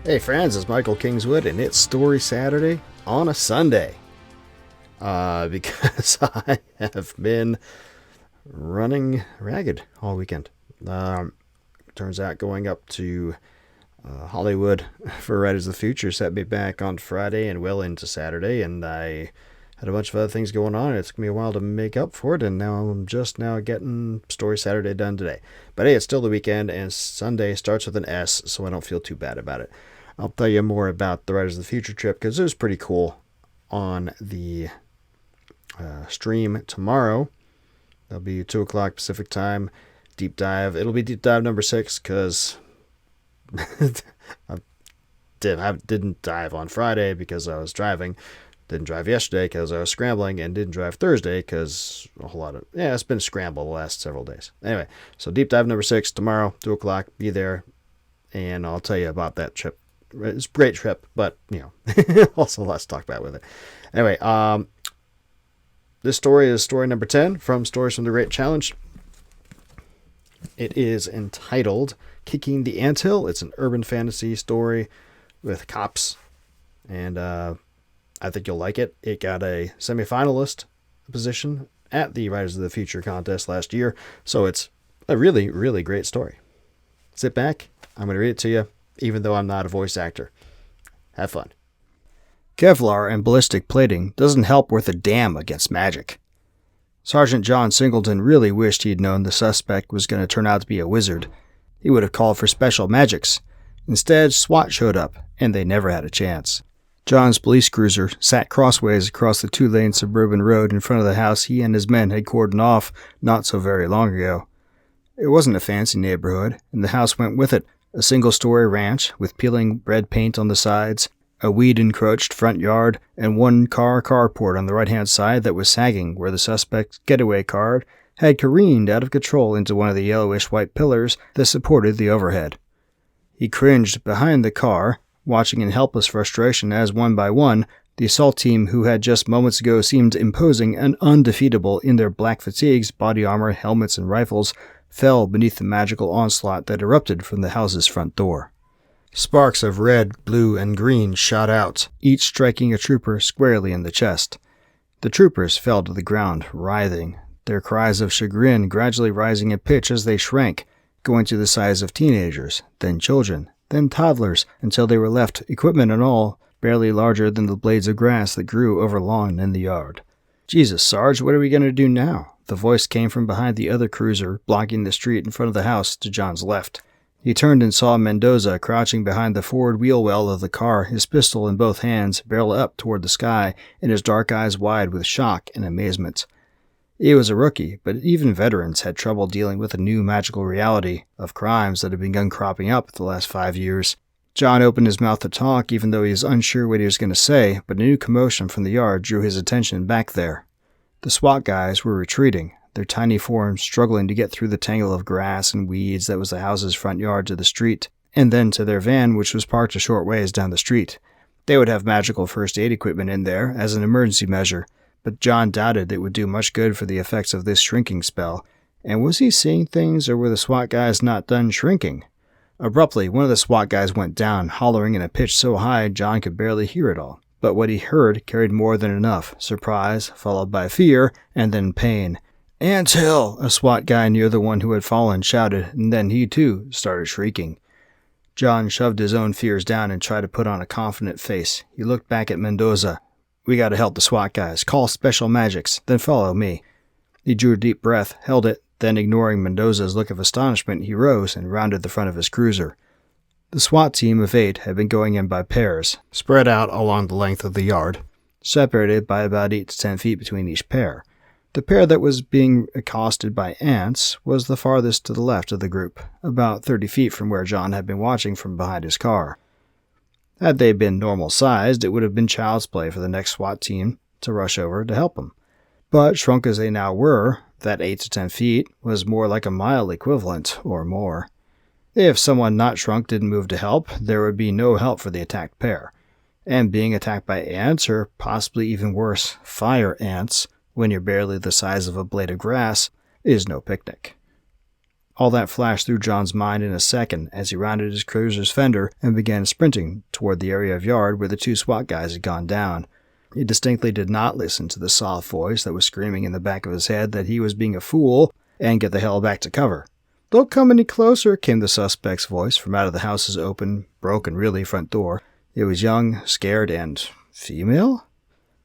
Hey friends, it's Michael Kingswood, and it's Story Saturday on a Sunday. Because I have been running ragged all weekend. Turns out going up to Hollywood for Riders of the Future set me back on Friday and well into Saturday, and I had a bunch of other things going on. It took me a while to make up for it, and now I'm just now getting Story Saturday done today. But hey, it's still the weekend, and Sunday starts with an S, so I don't feel too bad about it. I'll tell you more about the Riders of the Future trip because it was pretty cool on the stream tomorrow. That'll be 2 o'clock Pacific time. Deep dive. It'll be deep dive number 6 because I didn't dive on Friday because I was driving. Didn't drive yesterday because I was scrambling, and didn't drive Thursday because a whole lot of it's been a scramble the last several days. Anyway, so deep dive number 6 tomorrow, 2 o'clock. Be there, and I'll tell you about that trip. It's a great trip, but also lots to talk about with it. Anyway, this story is story number 10 from Stories from the Great Challenge. It is entitled Kicking the Anthill. It's an urban fantasy story with cops, and I think you'll like it. It got a semifinalist position at the Riders of the Future contest last year, so it's a really, really great story. Sit back. I'm going to read it to you, even though I'm not a voice actor. Have fun. Kevlar and ballistic plating doesn't help worth a damn against magic. Sergeant John Singleton really wished he'd known the suspect was going to turn out to be a wizard. He would have called for special magics. Instead, SWAT showed up, and they never had a chance. John's police cruiser sat crossways across the 2-lane suburban road in front of the house he and his men had cordoned off not so very long ago. It wasn't a fancy neighborhood, and the house went with it. A single-story ranch with peeling red paint on the sides, a weed-encroached front yard, and one-car carport on the right-hand side that was sagging where the suspect's getaway car had careened out of control into one of the yellowish-white pillars that supported the overhead. He cringed behind the car, watching in helpless frustration as one by one, the assault team who had just moments ago seemed imposing and undefeatable in their black fatigues, body armor, helmets, and rifles, fell beneath the magical onslaught that erupted from the house's front door. Sparks of red, blue, and green shot out, each striking a trooper squarely in the chest. The troopers fell to the ground, writhing, their cries of chagrin gradually rising in pitch as they shrank, going to the size of teenagers, then children, then toddlers, until they were left, equipment and all, barely larger than the blades of grass that grew over lawn in the yard. "Jesus, Sarge, what are we going to do now?" The voice came from behind the other cruiser, blocking the street in front of the house to John's left. He turned and saw Mendoza crouching behind the forward wheel well of the car, his pistol in both hands, barrel up toward the sky, and his dark eyes wide with shock and amazement. He was a rookie, but even veterans had trouble dealing with the new magical reality of crimes that had begun cropping up the last 5 years. John opened his mouth to talk, even though he was unsure what he was going to say, but a new commotion from the yard drew his attention back there. The SWAT guys were retreating, their tiny forms struggling to get through the tangle of grass and weeds that was the house's front yard to the street, and then to their van, which was parked a short ways down the street. They would have magical first aid equipment in there as an emergency measure, but John doubted it would do much good for the effects of this shrinking spell. And was he seeing things, or were the SWAT guys not done shrinking? Abruptly, one of the SWAT guys went down, hollering in a pitch so high John could barely hear it all. But what he heard carried more than enough, surprise, followed by fear, and then pain. "Anthill!" a SWAT guy near the one who had fallen shouted, and then he too started shrieking. John shoved his own fears down and tried to put on a confident face. He looked back at Mendoza. "We gotta help the SWAT guys. Call special magics, then follow me." He drew a deep breath, held it, then ignoring Mendoza's look of astonishment, he rose and rounded the front of his cruiser. The SWAT team of 8 had been going in by pairs, spread out along the length of the yard, separated by about 8 to 10 feet between each pair. The pair that was being accosted by ants was the farthest to the left of the group, about 30 feet from where John had been watching from behind his car. Had they been normal-sized, it would have been child's play for the next SWAT team to rush over to help them. But, shrunk as they now were, that 8 to 10 feet was more like a mile equivalent, or more. If someone not shrunk didn't move to help, there would be no help for the attacked pair. And being attacked by ants, or possibly even worse, fire ants, when you're barely the size of a blade of grass, is no picnic. All that flashed through John's mind in a second as he rounded his cruiser's fender and began sprinting toward the area of yard where the 2 SWAT guys had gone down. He distinctly did not listen to the soft voice that was screaming in the back of his head that he was being a fool and get the hell back to cover. "Don't come any closer," came the suspect's voice from out of the house's open, broken really, front door. It was young, scared, and female?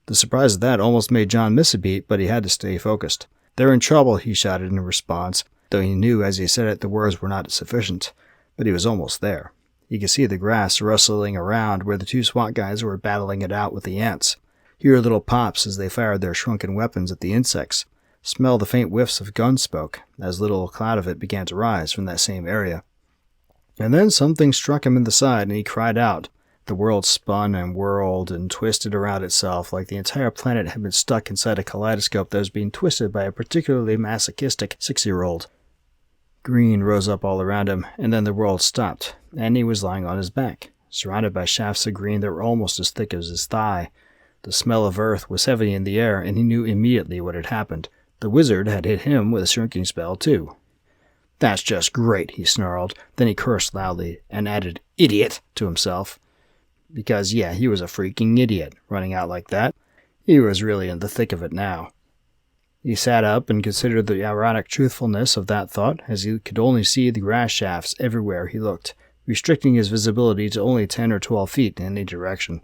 The surprise of that almost made John miss a beat, but he had to stay focused. "They're in trouble," he shouted in response, though he knew as he said it the words were not sufficient. But he was almost there. He could see the grass rustling around where the 2 SWAT guys were battling it out with the ants. Hear little pops as they fired their shrunken weapons at the insects. Smell the faint whiffs of gun smoke as a little cloud of it began to rise from that same area. And then something struck him in the side and he cried out. The world spun and whirled and twisted around itself like the entire planet had been stuck inside a kaleidoscope that was being twisted by a particularly masochistic 6-year-old. Green rose up all around him, and then the world stopped, and he was lying on his back, surrounded by shafts of green that were almost as thick as his thigh. The smell of earth was heavy in the air, and he knew immediately what had happened. The wizard had hit him with a shrinking spell, too. "That's just great," he snarled. Then he cursed loudly, and added, "Idiot," to himself. Because, yeah, he was a freaking idiot, running out like that. He was really in the thick of it now. He sat up and considered the ironic truthfulness of that thought, as he could only see the grass shafts everywhere he looked, restricting his visibility to only 10 or 12 feet in any direction.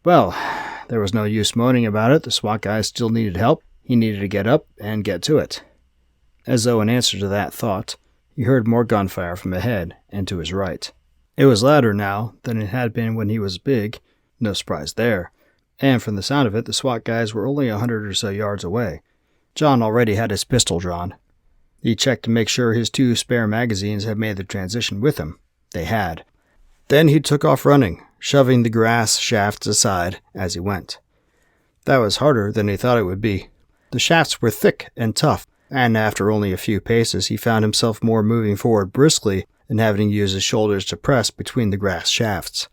Well, there was no use moaning about it. The SWAT guys still needed help. He needed to get up and get to it. As though in answer to that thought, he heard more gunfire from ahead and to his right. It was louder now than it had been when he was big, no surprise there, and from the sound of it, the SWAT guys were only 100 or so yards away. John already had his pistol drawn. He checked to make sure his 2 spare magazines had made the transition with him. They had. Then he took off running, shoving the grass shafts aside as he went. That was harder than he thought it would be. The shafts were thick and tough, and after only a few paces he found himself more moving forward briskly and having to use his shoulders to press between the grass shafts.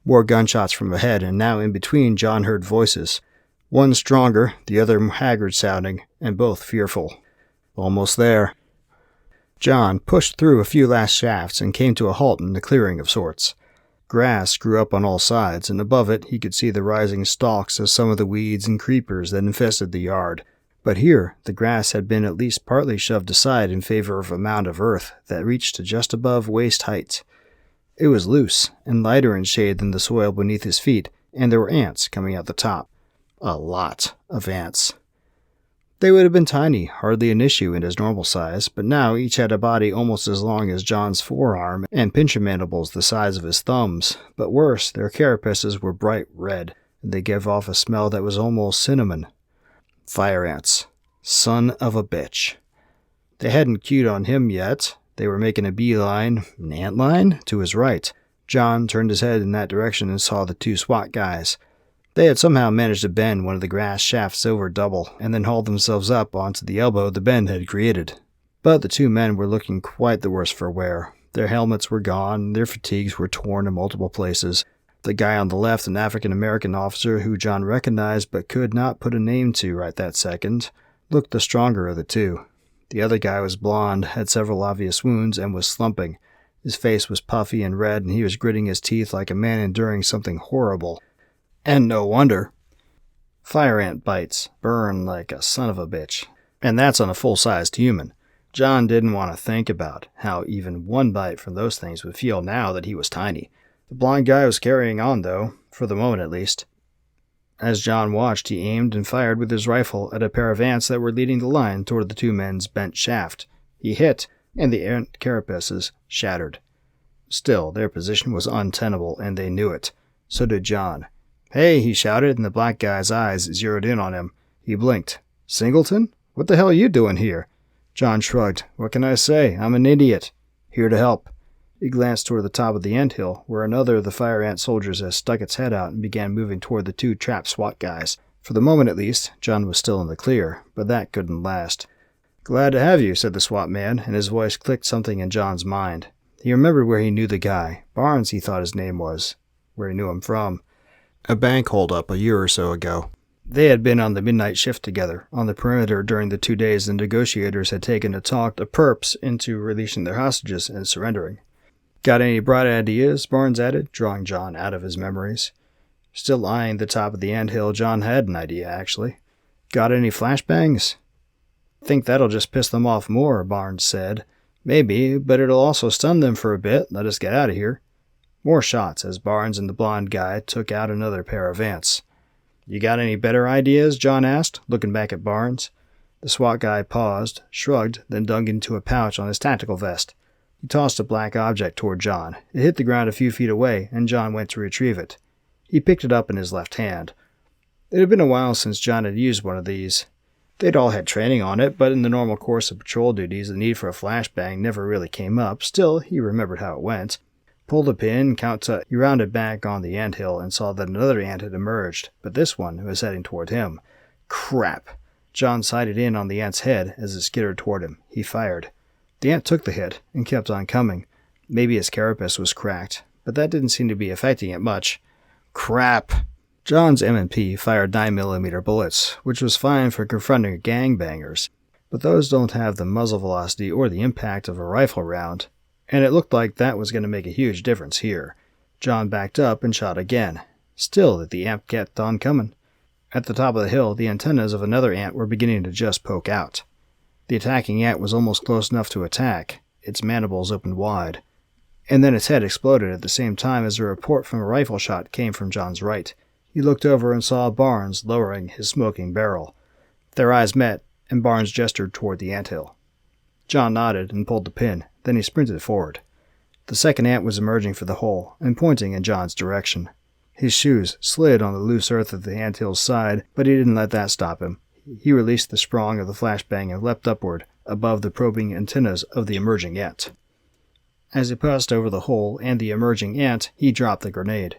More gunshots from ahead, and now in between John heard voices. One stronger, the other haggard-sounding, and both fearful. Almost there. John pushed through a few last shafts and came to a halt in a clearing of sorts. Grass grew up on all sides, and above it he could see the rising stalks of some of the weeds and creepers that infested the yard. But here, the grass had been at least partly shoved aside in favor of a mound of earth that reached to just above waist height. It was loose and lighter in shade than the soil beneath his feet, and there were ants coming out the top. A lot of ants. They would have been tiny, hardly an issue in his normal size, but now each had a body almost as long as John's forearm and pincher mandibles the size of his thumbs. But worse, their carapaces were bright red, and they gave off a smell that was almost cinnamon. Fire ants. Son of a bitch. They hadn't cued on him yet. They were making a beeline, an antline, to his right. John turned his head in that direction and saw the 2 SWAT guys. They had somehow managed to bend one of the grass shafts over double, and then hauled themselves up onto the elbow the bend had created. But the 2 men were looking quite the worse for wear. Their helmets were gone, their fatigues were torn in multiple places. The guy on the left, an African-American officer who John recognized but could not put a name to right that second, looked the stronger of the 2. The other guy was blond, had several obvious wounds, and was slumping. His face was puffy and red, and he was gritting his teeth like a man enduring something horrible. And no wonder. Fire ant bites burn like a son of a bitch. And that's on a full-sized human. John didn't want to think about how even one bite from those things would feel now that he was tiny. The blond guy was carrying on, though, for the moment at least. As John watched, he aimed and fired with his rifle at a pair of ants that were leading the line toward the 2 men's bent shaft. He hit, and the ant carapaces shattered. Still, their position was untenable, and they knew it. So did John. "Hey," he shouted, and the black guy's eyes zeroed in on him. He blinked. "Singleton? What the hell are you doing here?" John shrugged. "What can I say? I'm an idiot. Here to help." He glanced toward the top of the anthill, where another of the fire ant soldiers had stuck its head out and began moving toward the 2 trapped SWAT guys. For the moment at least, John was still in the clear, but that couldn't last. "Glad to have you," said the SWAT man, and his voice clicked something in John's mind. He remembered where he knew the guy. Barnes, he thought his name was. Where he knew him from. A bank holdup a year or so ago. They had been on the midnight shift together, on the perimeter during the 2 days the negotiators had taken to talk the perps into releasing their hostages and surrendering. Got any bright ideas? Barnes added, drawing John out of his memories. Still eyeing the top of the anthill, John had an idea, actually. Got any flashbangs? Think that'll just piss them off more, Barnes said. Maybe, but it'll also stun them for a bit. Let us get out of here. More shots as Barnes and the blonde guy took out another pair of ants. You got any better ideas? John asked, looking back at Barnes. The SWAT guy paused, shrugged, then dug into a pouch on his tactical vest. He tossed a black object toward John. It hit the ground a few feet away, and John went to retrieve it. He picked it up in his left hand. It had been a while since John had used one of these. They'd all had training on it, but in the normal course of patrol duties, the need for a flashbang never really came up. Still, he remembered how it went. Pulled the pin, count to. He rounded back on the anthill and saw that another ant had emerged, but this one was heading toward him. Crap! John sighted in on the ant's head as it skittered toward him. He fired. The ant took the hit and kept on coming. Maybe his carapace was cracked, but that didn't seem to be affecting it much. Crap! John's M&P fired 9mm bullets, which was fine for confronting gangbangers, but those don't have the muzzle velocity or the impact of a rifle round, and it looked like that was going to make a huge difference here. John backed up and shot again. Still, the ant kept on coming. At the top of the hill, the antennas of another ant were beginning to just poke out. The attacking ant was almost close enough to attack. Its mandibles opened wide. And then its head exploded at the same time as a report from a rifle shot came from John's right. He looked over and saw Barnes lowering his smoking barrel. Their eyes met, and Barnes gestured toward the anthill. John nodded and pulled the pin. Then he sprinted forward. The second ant was emerging for the hole and pointing in John's direction. His shoes slid on the loose earth at the anthill's side, but he didn't let that stop him. He released the sprung of the flashbang and leapt upward, above the probing antennas of the emerging ant. As he passed over the hole and the emerging ant, he dropped the grenade.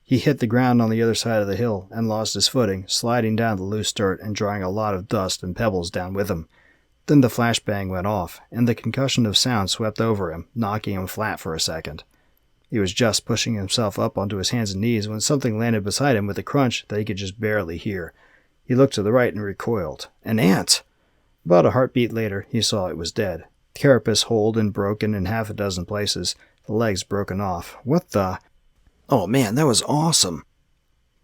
He hit the ground on the other side of the hill and lost his footing, sliding down the loose dirt and drawing a lot of dust and pebbles down with him. Then the flashbang went off, and the concussion of sound swept over him, knocking him flat for a second. He was just pushing himself up onto his hands and knees when something landed beside him with a crunch that he could just barely hear. He looked to the right and recoiled. An ant! About a heartbeat later, he saw it was dead. Carapace holed and broken in half a dozen places, the legs broken off. What the... Oh man, that was awesome!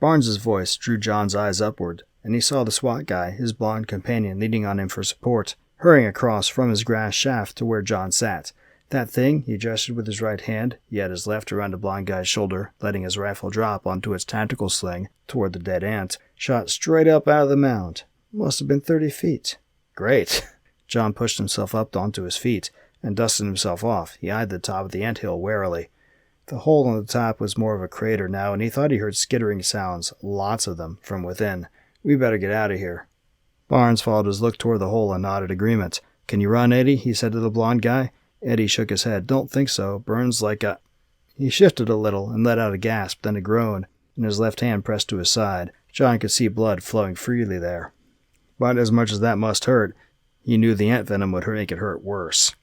Barnes's voice drew John's eyes upward, and he saw the SWAT guy, his blond companion, leaning on him for support, hurrying across from his grass shaft to where John sat. That thing, he gestured with his right hand, he had his left around the blond guy's shoulder, letting his rifle drop onto its tactical sling toward the dead ant, shot straight up out of the mound. Must have been 30 feet. Great! John pushed himself up onto his feet and dusted himself off. He eyed the top of the anthill warily. The hole on the top was more of a crater now, and he thought he heard skittering sounds, lots of them, from within. We better get out of here. Barnes followed his look toward the hole and nodded agreement. Can you run, Eddie? He said to the blond guy. Eddie shook his head. Don't think so. Burns like a... He shifted a little and let out a gasp, then a groan, and his left hand pressed to his side. John could see blood flowing freely there. But as much as that must hurt, he knew the ant venom would make it hurt worse.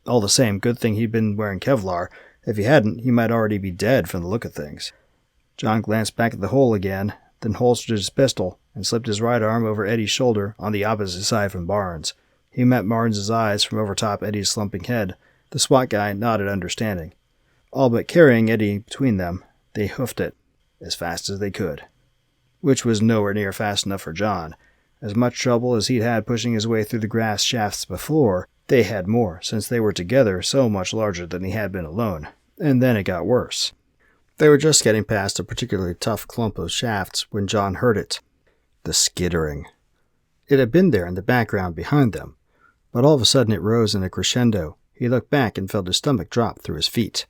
All the same, good thing he'd been wearing Kevlar. If he hadn't, he might already be dead from the look of things. John glanced back at the hole again, then holstered his pistol and slipped his right arm over Eddie's shoulder on the opposite side from Barnes. He met Barnes's eyes from over top Eddie's slumping head. The SWAT guy nodded understanding. All but carrying Eddie between them, they hoofed it as fast as they could. Which was nowhere near fast enough for John. As much trouble as he'd had pushing his way through the grass shafts before, they had more, since they were together so much larger than he had been alone. And then it got worse. They were just getting past a particularly tough clump of shafts when John heard it. The skittering. It had been there in the background behind them, but all of a sudden it rose in a crescendo. He looked back and felt his stomach drop through his feet.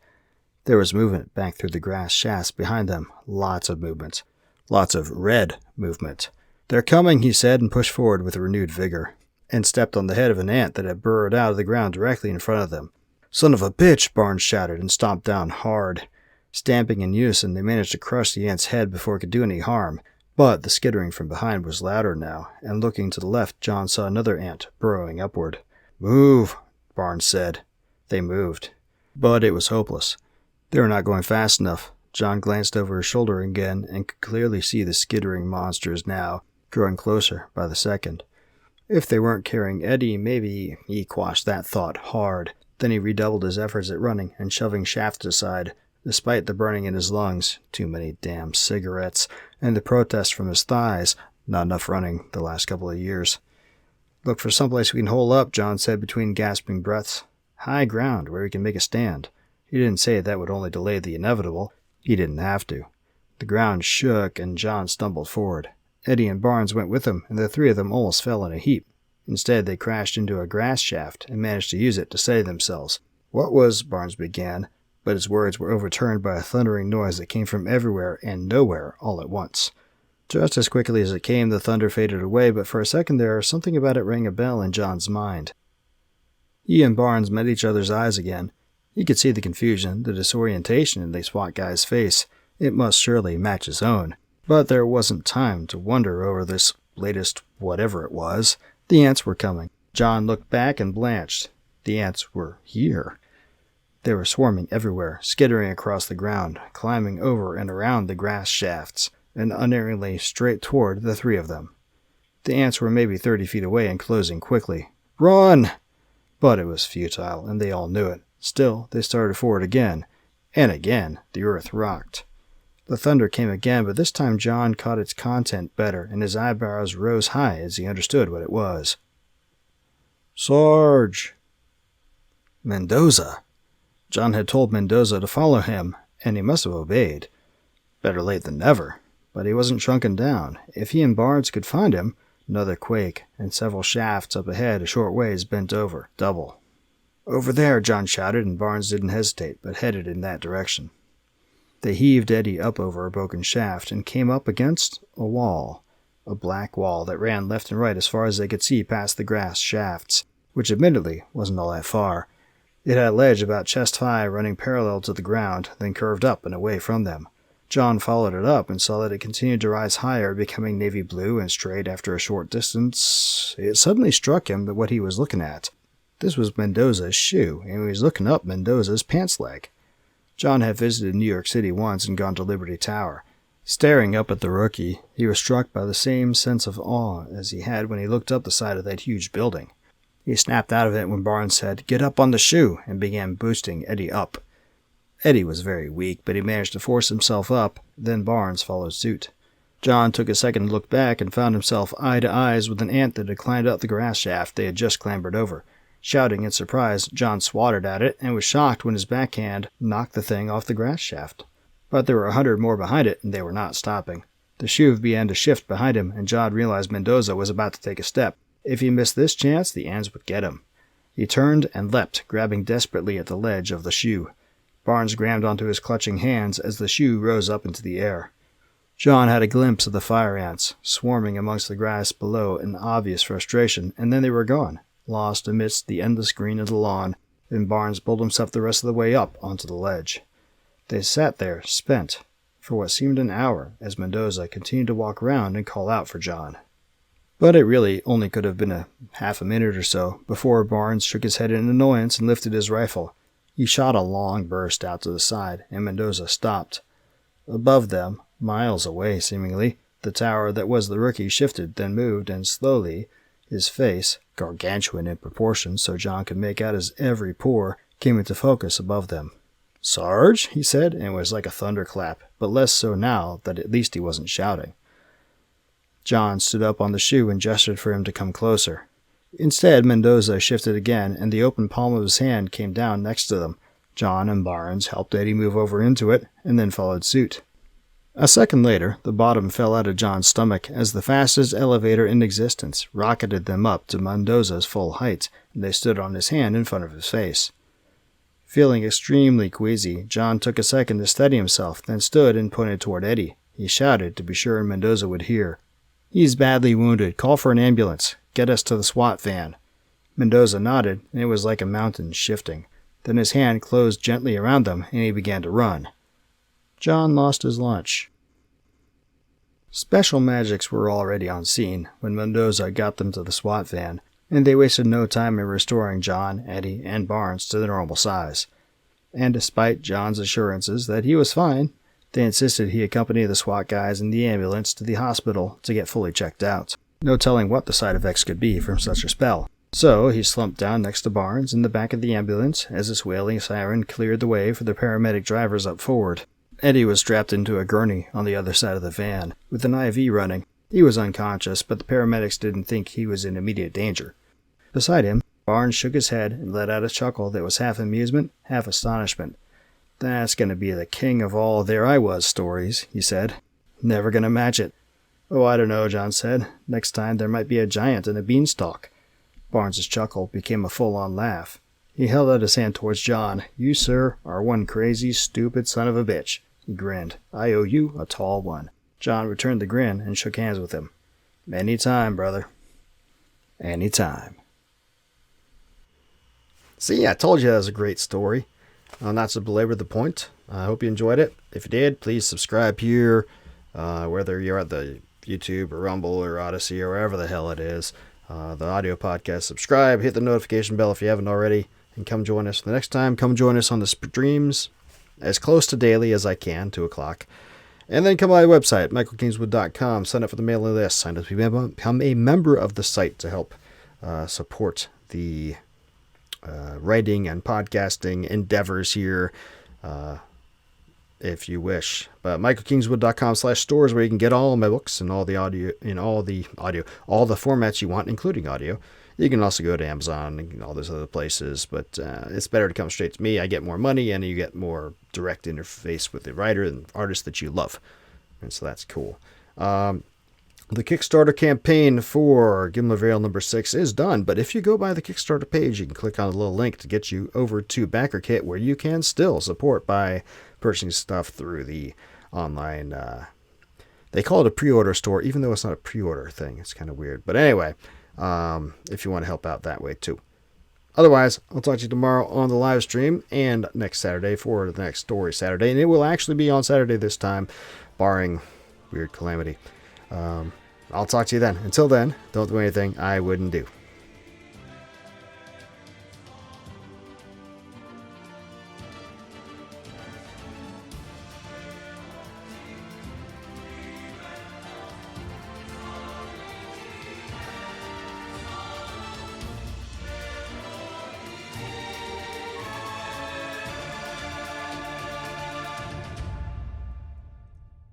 There was movement back through the grass shafts behind them. Lots of movement. Lots of red movement. They're coming, he said, and pushed forward with renewed vigor, and stepped on the head of an ant that had burrowed out of the ground directly in front of them. Son of a bitch, Barnes shouted and stomped down hard. Stamping in unison, they managed to crush the ant's head before it could do any harm. But the skittering from behind was louder now, and looking to the left, John saw another ant burrowing upward. Move, Barnes said. They moved. But it was hopeless. They were not going fast enough. John glanced over his shoulder again and could clearly see the skittering monsters now, growing closer by the second. If they weren't carrying Eddie, maybe he quashed that thought hard. Then he redoubled his efforts at running and shoving shafts aside, despite the burning in his lungs, too many damn cigarettes, and the protest from his thighs, not enough running the last couple of years. Look for someplace we can hole up, John said between gasping breaths. High ground where we can make a stand. He didn't say that would only delay the inevitable. He didn't have to. The ground shook and John stumbled forward. Eddie and Barnes went with him, and the three of them almost fell in a heap. Instead, they crashed into a grass shaft and managed to use it to steady themselves. What was, Barnes began, but his words were overturned by a thundering noise that came from everywhere and nowhere all at once. Just as quickly as it came, the thunder faded away, but for a second there, something about it rang a bell in John's mind. He and Barnes met each other's eyes again. He could see the confusion, the disorientation in the SWAT guy's face. It must surely match his own. But there wasn't time to wonder over this latest whatever it was. The ants were coming. John looked back and blanched. The ants were here. They were swarming everywhere, skittering across the ground, climbing over and around the grass shafts, and unerringly straight toward the three of them. The ants were maybe 30 feet away and closing quickly. Run! But it was futile, and they all knew it. Still, they started forward again. And again, the earth rocked. The thunder came again, but this time John caught its content better, and his eyebrows rose high as he understood what it was. Sarge! Mendoza! John had told Mendoza to follow him, and he must have obeyed. Better late than never. But he wasn't shrunken down. If he and Barnes could find him, another quake, and several shafts up ahead a short ways bent over, double. Over there, John shouted, and Barnes didn't hesitate, but headed in that direction. They heaved Eddie up over a broken shaft and came up against a wall, a black wall that ran left and right as far as they could see past the grass shafts, which admittedly wasn't all that far. It had a ledge about chest-high running parallel to the ground, then curved up and away from them. John followed it up and saw that it continued to rise higher, becoming navy blue and straight after a short distance. It suddenly struck him that what he was looking at. This was Mendoza's shoe, and he was looking up Mendoza's pants leg. John had visited New York City once and gone to Liberty Tower. Staring up at the rookie, he was struck by the same sense of awe as he had when he looked up the side of that huge building. He snapped out of it when Barnes said, "Get up on the shoe," and began boosting Eddie up. Eddie was very weak, but he managed to force himself up, then Barnes followed suit. John took a second to look back and found himself eye to eyes with an ant that had climbed up the grass shaft they had just clambered over. Shouting in surprise, John swatted at it and was shocked when his backhand knocked the thing off the grass shaft. But there were 100 more behind it, and they were not stopping. The shoe began to shift behind him, and John realized Mendoza was about to take a step. If he missed this chance, the ants would get him. He turned and leapt, grabbing desperately at the ledge of the shoe. Barnes grabbed onto his clutching hands as the shoe rose up into the air. John had a glimpse of the fire ants, swarming amongst the grass below in obvious frustration, and then they were gone, lost amidst the endless green of the lawn, and Barnes pulled himself the rest of the way up onto the ledge. They sat there, spent, for what seemed an hour, as Mendoza continued to walk around and call out for John. But it really only could have been half a minute or so before Barnes shook his head in annoyance and lifted his rifle. He shot a long burst out to the side, and Mendoza stopped. Above them, miles away seemingly, the tower that was the rookie shifted, then moved, and slowly, his face, gargantuan in proportion so John could make out his every pore, came into focus above them. "Sarge?" he said, and it was like a thunderclap, but less so now that at least he wasn't shouting. John stood up on the shoe and gestured for him to come closer. Instead, Mendoza shifted again, and the open palm of his hand came down next to them. John and Barnes helped Eddie move over into it, and then followed suit. A second later, the bottom fell out of John's stomach as the fastest elevator in existence rocketed them up to Mendoza's full height, and they stood on his hand in front of his face. Feeling extremely queasy, John took a second to steady himself, then stood and pointed toward Eddie. He shouted to be sure Mendoza would hear. "He's badly wounded. Call for an ambulance. Get us to the SWAT van." Mendoza nodded, and it was like a mountain shifting. Then his hand closed gently around them, and he began to run. John lost his lunch. Special magics were already on scene when Mendoza got them to the SWAT van, and they wasted no time in restoring John, Eddie, and Barnes to their normal size. And despite John's assurances that he was fine, They insisted he accompany the SWAT guys in the ambulance to the hospital to get fully checked out. No telling what the side effects could be from such a spell. So he slumped down next to Barnes in the back of the ambulance as his wailing siren cleared the way for the paramedic drivers up forward. Eddie was strapped into a gurney on the other side of the van, with an IV running. He was unconscious, but the paramedics didn't think he was in immediate danger. Beside him, Barnes shook his head and let out a chuckle that was half amusement, half astonishment. "That's going to be the king of all there I was stories," he said. "Never going to match it." "Oh, I don't know," John said. "Next time there might be a giant and a beanstalk." Barnes's chuckle became a full-on laugh. He held out his hand towards John. "You, sir, are one crazy, stupid son of a bitch." He grinned. "I owe you a tall one." John returned the grin and shook hands with him. "Any time, brother. Any time." See, I told you that was a great story. Not to belabor the point. I hope you enjoyed it. If you did, please subscribe here, whether you're at the YouTube or Rumble or Odyssey or wherever the hell it is. The audio podcast, subscribe, hit the notification bell if you haven't already, and come join us the next time. Come join us on the streams as close to daily as I can, 2 o'clock. And then come by the website, michaelkingswood.com, sign up for the mailing list, sign up to become a member of the site to help support the writing and podcasting endeavors here, if you wish. But michaelkingswood.com/stores, where you can get all of my books and all the audio, all the formats you want, including audio. You can also go to Amazon and all those other places, but it's better to come straight to me. I get more money, and you get more direct interface with the writer and artist that you love, and so that's cool. The Kickstarter campaign for Gimli Vale number 6 is done, but if you go by the Kickstarter page, you can click on the little link to get you over to BackerKit, where you can still support by purchasing stuff through the online, they call it a pre-order store, even though it's not a pre-order thing. It's kind of weird. But anyway, if you want to help out that way too. Otherwise, I'll talk to you tomorrow on the live stream and next Saturday for the next story Saturday. And it will actually be on Saturday this time, barring weird calamity. I'll talk to you then. Until then, don't do anything I wouldn't do.